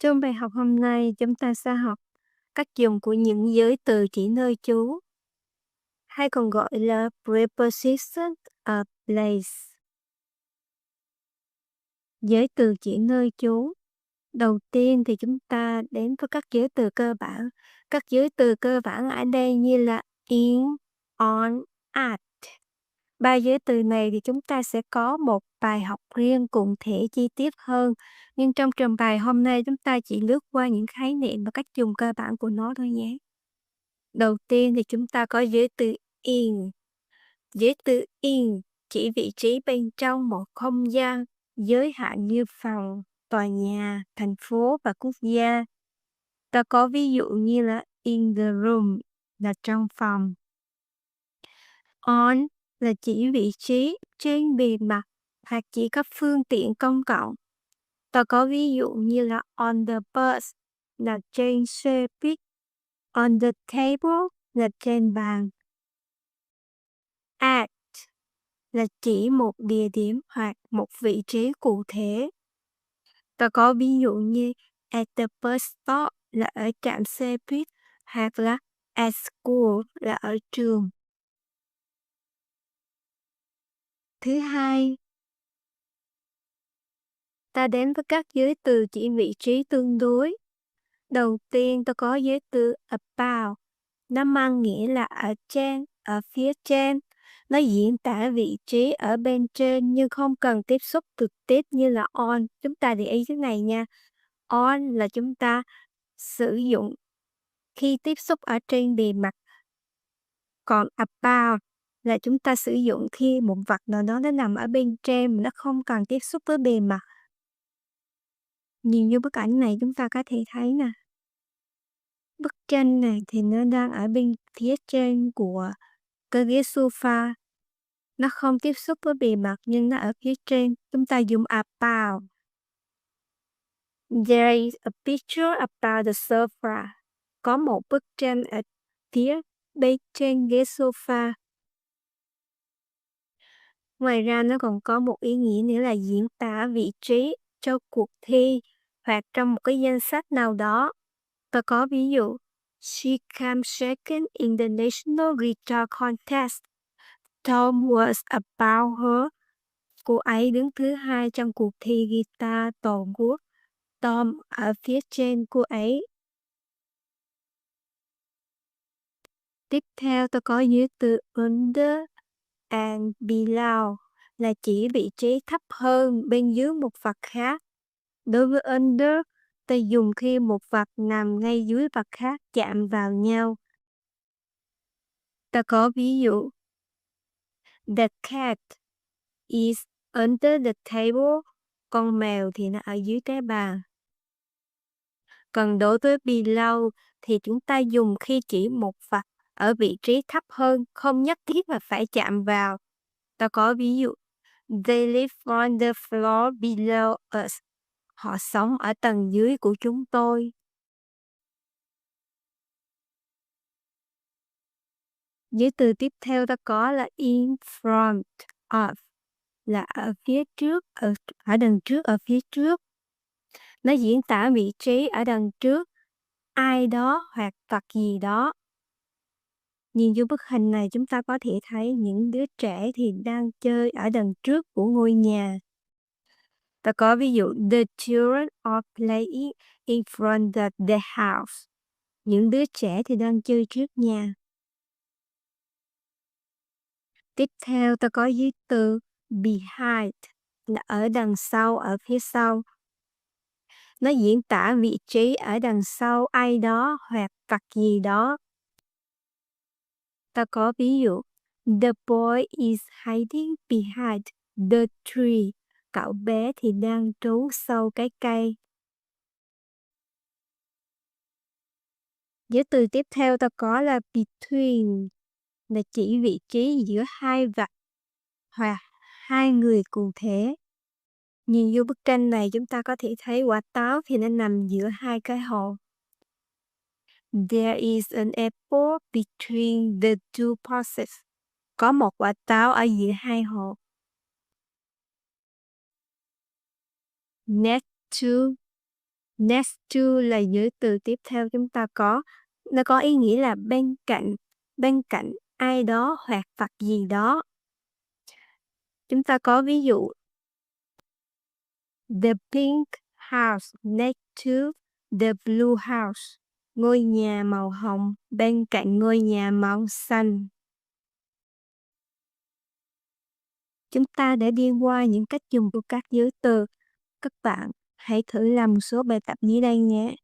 Trong bài học hôm nay, chúng ta sẽ học cách dùng của những giới từ chỉ nơi trú, hay còn gọi là preposition of place. Giới từ chỉ nơi trú. Đầu tiên thì chúng ta đến với các giới từ cơ bản. Các giới từ cơ bản ở đây như là in, on, at. Ba giới từ này thì chúng ta sẽ có một bài học riêng cụ thể chi tiết hơn. Nhưng trong trường bài hôm nay chúng ta chỉ lướt qua những khái niệm và cách dùng cơ bản của nó thôi nhé. Đầu tiên thì chúng ta có giới từ in. Giới từ in chỉ vị trí bên trong một không gian giới hạn như phòng, tòa nhà, thành phố và quốc gia. Ta có ví dụ như là in the room là trong phòng. On là chỉ vị trí trên bề mặt hoặc chỉ các phương tiện công cộng. Ta có ví dụ như là on the bus là trên xe buýt, on the table là trên bàn. At là chỉ một địa điểm hoặc một vị trí cụ thể. Ta có ví dụ như at the bus stop là ở trạm xe buýt hoặc là at school là ở trường. Thứ hai, ta đến với các giới từ chỉ vị trí tương đối. Đầu tiên ta có giới từ about. Nó mang nghĩa là ở trên, ở phía trên. Nó diễn tả vị trí ở bên trên nhưng không cần tiếp xúc trực tiếp như là on. Chúng ta để ý cái này nha. On là chúng ta sử dụng khi tiếp xúc ở trên bề mặt. Còn about là chúng ta sử dụng khi một vật nào đó nó nằm ở bên trên mà nó không cần tiếp xúc với bề mặt. Nhìn như bức ảnh này chúng ta có thể thấy nè. Bức tranh này thì nó đang ở bên phía trên của cái ghế sofa. Nó không tiếp xúc với bề mặt nhưng nó ở phía trên. Chúng ta dùng about. There is a picture about the sofa. Có một bức tranh ở phía bên trên ghế sofa. Ngoài ra nó còn có một ý nghĩa nữa là diễn tả vị trí cho cuộc thi hoặc trong một cái danh sách nào đó. Ta có ví dụ, she came second in the national guitar contest. Tom was about her. Cô ấy đứng thứ hai trong cuộc thi guitar toàn quốc. Tom ở phía trên cô ấy. Tiếp theo ta có giới từ under and below là chỉ vị trí thấp hơn bên dưới một vật khác. Đối với under, ta dùng khi một vật nằm ngay dưới vật khác chạm vào nhau. Ta có ví dụ, the cat is under the table. Con mèo thì nó ở dưới cái bàn. Còn đối với below thì chúng ta dùng khi chỉ một vật ở vị trí thấp hơn, không nhất thiết là phải chạm vào. Ta có ví dụ, they live on the floor below us. Họ sống ở tầng dưới của chúng tôi. Giới từ tiếp theo ta có là in front of là ở phía trước, ở đằng trước, ở phía trước. Nó diễn tả vị trí ở đằng trước, ai đó hoặc vật gì đó. Nhìn vô bức hình này chúng ta có thể thấy những đứa trẻ thì đang chơi ở đằng trước của ngôi nhà. Ta có ví dụ, the children are playing in front of the house. Những đứa trẻ thì đang chơi trước nhà. Tiếp theo ta có giới từ behind là ở đằng sau, ở phía sau. Nó diễn tả vị trí ở đằng sau ai đó hoặc vật gì đó. Ta có ví dụ, the boy is hiding behind the tree. Cậu bé thì đang trốn sau cái cây. Giới từ tiếp theo ta có là between là chỉ vị trí giữa hai vật hoặc hai người cụ thể. Nhìn vô bức tranh này chúng ta có thể thấy quả táo thì nó nằm giữa hai cái hồ. There is an apple between the two boxes. Có một quả táo ở giữa hai hồ. Next to Next to là giới từ tiếp theo chúng ta có. Nó có ý nghĩa là bên cạnh ai đó hoặc vật gì đó. Chúng ta có ví dụ. The pink house next to the blue house. Ngôi nhà màu hồng bên cạnh ngôi nhà màu xanh. Chúng ta đã đi qua những cách dùng của các giới từ. Các bạn hãy thử làm một số bài tập dưới đây nhé.